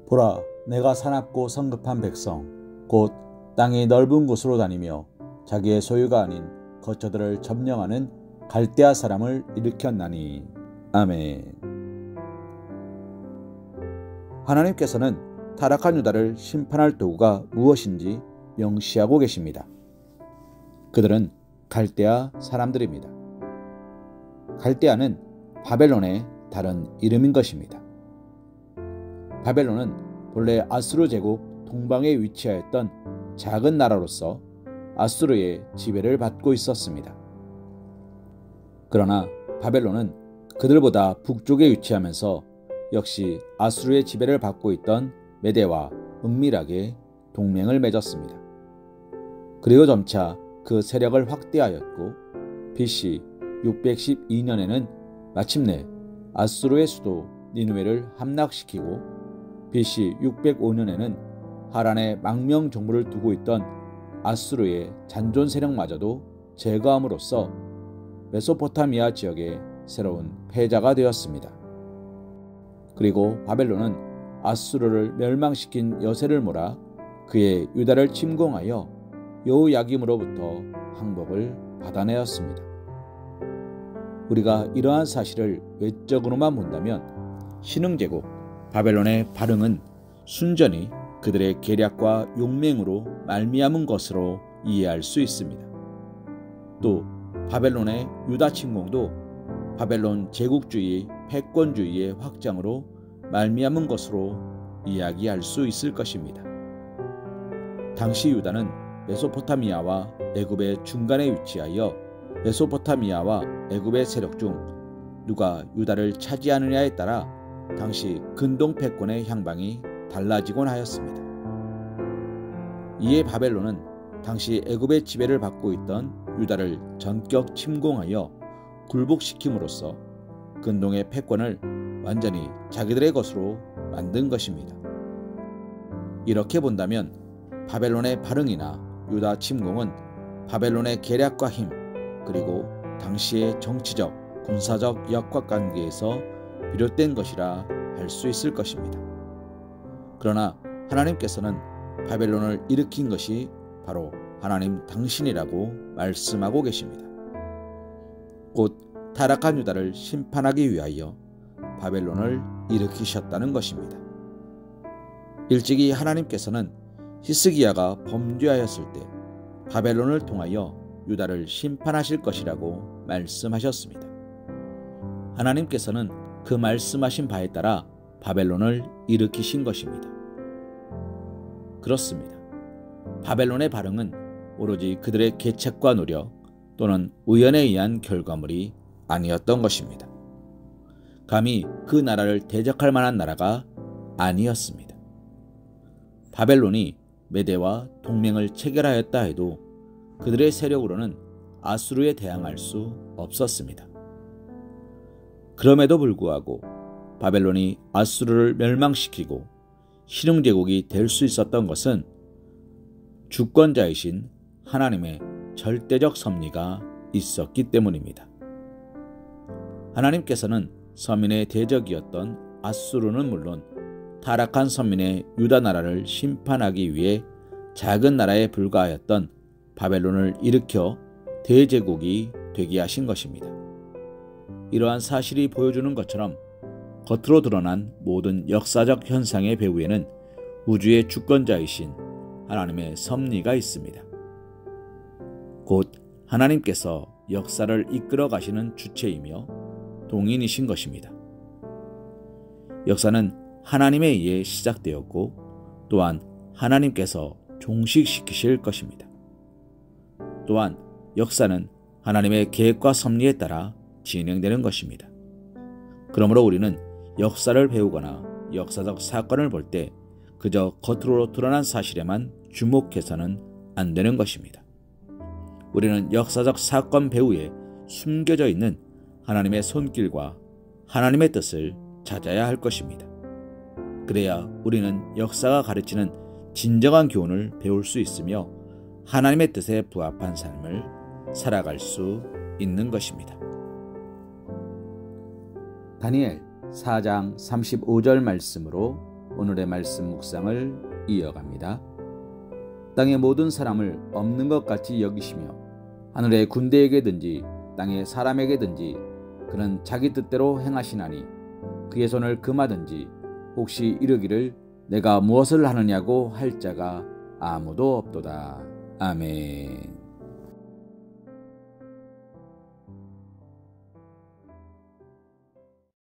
보라, 내가 사납고 성급한 백성 곧 땅이 넓은 곳으로 다니며 자기의 소유가 아닌 거처들을 점령하는 갈대아 사람을 일으켰나니. 아멘. 하나님께서는 타락한 유다를 심판할 도구가 무엇인지 명시하고 계십니다. 그들은 갈대아 사람들입니다. 갈대아는 바벨론의 다른 이름인 것입니다. 바벨론은 본래 아수르 제국 동방에 위치하였던 작은 나라로서 아수르의 지배를 받고 있었습니다. 그러나 바벨론은 그들보다 북쪽에 위치하면서 역시 아수르의 지배를 받고 있던 메대와 은밀하게 동맹을 맺었습니다. 그리고 점차 그 세력을 확대하였고 BC 612년에는 마침내 아수르의 수도 니느웨를 함락시키고 BC 605년에는 하란에 망명 정부를 두고 있던 아수르의 잔존 세력마저도 제거함으로써 메소포타미아 지역의 새로운 패자가 되었습니다. 그리고 바벨론은 아수르를 멸망시킨 여세를 몰아 그의 유다를 침공하여 여호야김으로부터 항복을 받아내었습니다. 우리가 이러한 사실을 외적으로만 본다면 신흥제국 바벨론의 발흥은 순전히 그들의 계략과 용맹으로 말미암은 것으로 이해할 수 있습니다. 또 바벨론의 유다 침공도 바벨론 제국주의, 패권주의의 확장으로 말미암은 것으로 이야기할 수 있을 것입니다. 당시 유다는 메소포타미아와 애굽의 중간에 위치하여 메소포타미아와 애굽의 세력 중 누가 유다를 차지하느냐에 따라 당시 근동 패권의 향방이 달라지곤 하였습니다. 이에 바벨론은 당시 애굽의 지배를 받고 있던 유다를 전격 침공하여 굴복시킴으로써 근동의 패권을 완전히 자기들의 것으로 만든 것입니다. 이렇게 본다면 바벨론의 발흥이나 유다 침공은 바벨론의 계략과 힘 그리고 당시의 정치적, 군사적 역학관계에서 비롯된 것이라 할 수 있을 것입니다. 그러나 하나님께서는 바벨론을 일으킨 것이 바로 하나님 당신이라고 말씀하고 계십니다. 곧 타락한 유다를 심판하기 위하여 바벨론을 일으키셨다는 것입니다. 일찍이 하나님께서는 히스기야가 범죄하였을 때 바벨론을 통하여 유다를 심판하실 것이라고 말씀하셨습니다. 하나님께서는 그 말씀하신 바에 따라 바벨론을 일으키신 것입니다. 그렇습니다. 바벨론의 발흥은 오로지 그들의 계책과 노력 또는 우연에 의한 결과물이 아니었던 것입니다. 감히 그 나라를 대적할 만한 나라가 아니었습니다. 바벨론이 메대와 동맹을 체결하였다 해도 그들의 세력으로는 아수르에 대항할 수 없었습니다. 그럼에도 불구하고 바벨론이 아수르를 멸망시키고 신흥제국이 될 수 있었던 것은 주권자이신 하나님의 절대적 섭리가 있었기 때문입니다. 하나님께서는 서민의 대적이었던 아수르는 물론 타락한 서민의 유다 나라를 심판하기 위해 작은 나라에 불과하였던 바벨론을 일으켜 대제국이 되게 하신 것입니다. 이러한 사실이 보여주는 것처럼 겉으로 드러난 모든 역사적 현상의 배후에는 우주의 주권자이신 하나님의 섭리가 있습니다. 곧 하나님께서 역사를 이끌어 가시는 주체이며 동인이신 것입니다. 역사는 하나님에 의해 시작되었고 또한 하나님께서 종식시키실 것입니다. 또한 역사는 하나님의 계획과 섭리에 따라 진행되는 것입니다. 그러므로 우리는 역사를 배우거나 역사적 사건을 볼 때 그저 겉으로 드러난 사실에만 주목해서는 안 되는 것입니다. 우리는 역사적 사건 배후에 숨겨져 있는 하나님의 손길과 하나님의 뜻을 찾아야 할 것입니다. 그래야 우리는 역사가 가르치는 진정한 교훈을 배울 수 있으며 하나님의 뜻에 부합한 삶을 살아갈 수 있는 것입니다. 다니엘 4장 35절 말씀으로 오늘의 말씀 묵상을 이어갑니다. 땅의 모든 사람을 없는 것 같이 여기시며 하늘의 군대에게든지 땅의 사람에게든지 그는 자기 뜻대로 행하시나니 그의 손을 금하든지 혹시 이르기를 내가 무엇을 하느냐고 할 자가 아무도 없도다. 아멘.